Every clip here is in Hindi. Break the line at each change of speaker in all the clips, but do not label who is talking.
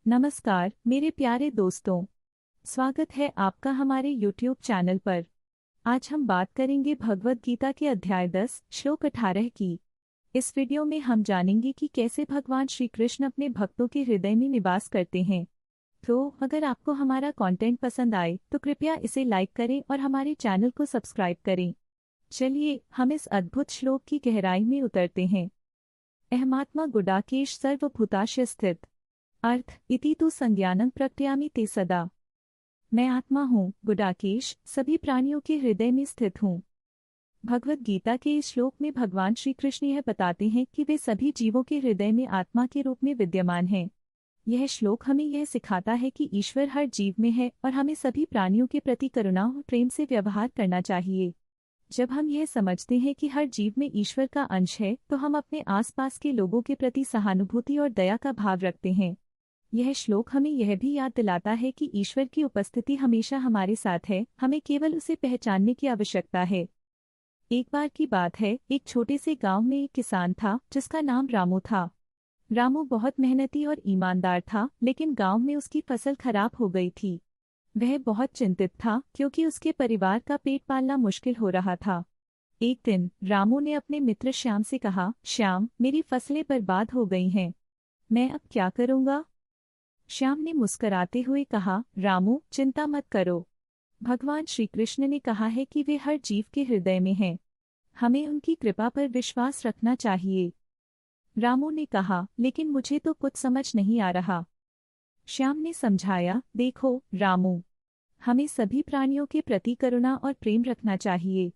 नमस्कार मेरे प्यारे दोस्तों। स्वागत है आपका हमारे YouTube चैनल पर। आज हम बात करेंगे भगवद गीता के अध्याय 10 श्लोक 18 की। इस वीडियो में हम जानेंगे कि कैसे भगवान श्री कृष्ण अपने भक्तों के हृदय में निवास करते हैं। तो अगर आपको हमारा कंटेंट पसंद आए तो कृपया इसे लाइक करें और हमारे चैनल को सब्सक्राइब करें। चलिए हम इस अद्भुत श्लोक की गहराई में उतरते हैं। अहमात्मा गुडाकेश सर्वभूताशय स्थित। अर्थ इति तु संज्ञानं प्रक्रियामि ते सदा। मैं आत्मा हूँ गुडाकेश, सभी प्राणियों के हृदय में स्थित हूँ। भगवद गीता के इस श्लोक में भगवान श्री कृष्ण यह बताते हैं कि वे सभी जीवों के हृदय में आत्मा के रूप में विद्यमान हैं। यह श्लोक हमें यह सिखाता है कि ईश्वर हर जीव में है और हमें सभी प्राणियों के प्रति करुणा और प्रेम से व्यवहार करना चाहिए। जब हम यह समझते हैं कि हर जीव में ईश्वर का अंश है तो हम अपने आसपास के लोगों के प्रति सहानुभूति और दया का भाव रखते हैं। यह श्लोक हमें यह भी याद दिलाता है कि ईश्वर की उपस्थिति हमेशा हमारे साथ है, हमें केवल उसे पहचानने की आवश्यकता है। एक बार की बात है, एक छोटे से गांव में एक किसान था जिसका नाम रामू था। रामू बहुत मेहनती और ईमानदार था, लेकिन गांव में उसकी फसल खराब हो गई थी। वह बहुत चिंतित था क्योंकि उसके परिवार का पेट पालना मुश्किल हो रहा था। एक दिन रामू ने अपने मित्र श्याम से कहा, श्याम, मेरी फसलें बर्बाद हो गई हैं, मैं अब क्या करूँगा? श्याम ने मुस्कराते हुए कहा, रामू, चिंता मत करो। भगवान श्री कृष्ण ने कहा है कि वे हर जीव के हृदय में हैं। हमें उनकी कृपा पर विश्वास रखना चाहिए। रामू ने कहा, लेकिन मुझे तो कुछ समझ नहीं आ रहा। श्याम ने समझाया, देखो रामू, हमें सभी प्राणियों के प्रति करुणा और प्रेम रखना चाहिए।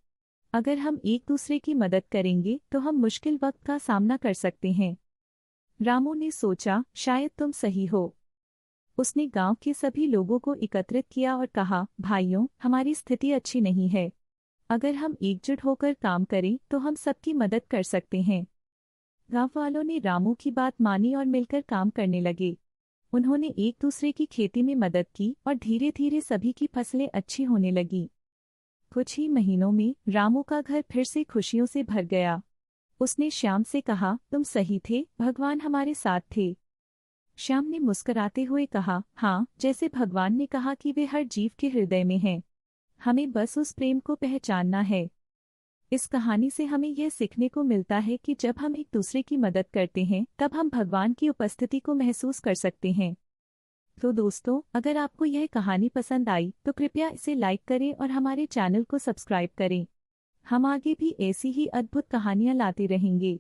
अगर हम एक दूसरे की मदद करेंगे तो हम मुश्किल वक्त का सामना कर सकते हैं। रामू ने सोचा, शायद तुम सही हो। उसने गांव के सभी लोगों को एकत्रित किया और कहा, भाइयों, हमारी स्थिति अच्छी नहीं है। अगर हम एकजुट होकर काम करें तो हम सबकी मदद कर सकते हैं। गांव वालों ने रामू की बात मानी और मिलकर काम करने लगे। उन्होंने एक दूसरे की खेती में मदद की और धीरे धीरे सभी की फसलें अच्छी होने लगीं। कुछ ही महीनों में रामू का घर फिर से खुशियों से भर गया। उसने श्याम से कहा, तुम सही थे, भगवान हमारे साथ थे। श्याम ने मुस्कराते हुए कहा, हाँ, जैसे भगवान ने कहा कि वे हर जीव के हृदय में हैं। हमें बस उस प्रेम को पहचानना है। इस कहानी से हमें यह सीखने को मिलता है कि जब हम एक दूसरे की मदद करते हैं तब हम भगवान की उपस्थिति को महसूस कर सकते हैं। तो दोस्तों, अगर आपको यह कहानी पसंद आई तो कृपया इसे लाइक करें और हमारे चैनल को सब्सक्राइब करें। हम आगे भी ऐसी ही अद्भुत कहानियाँ लाते रहेंगे।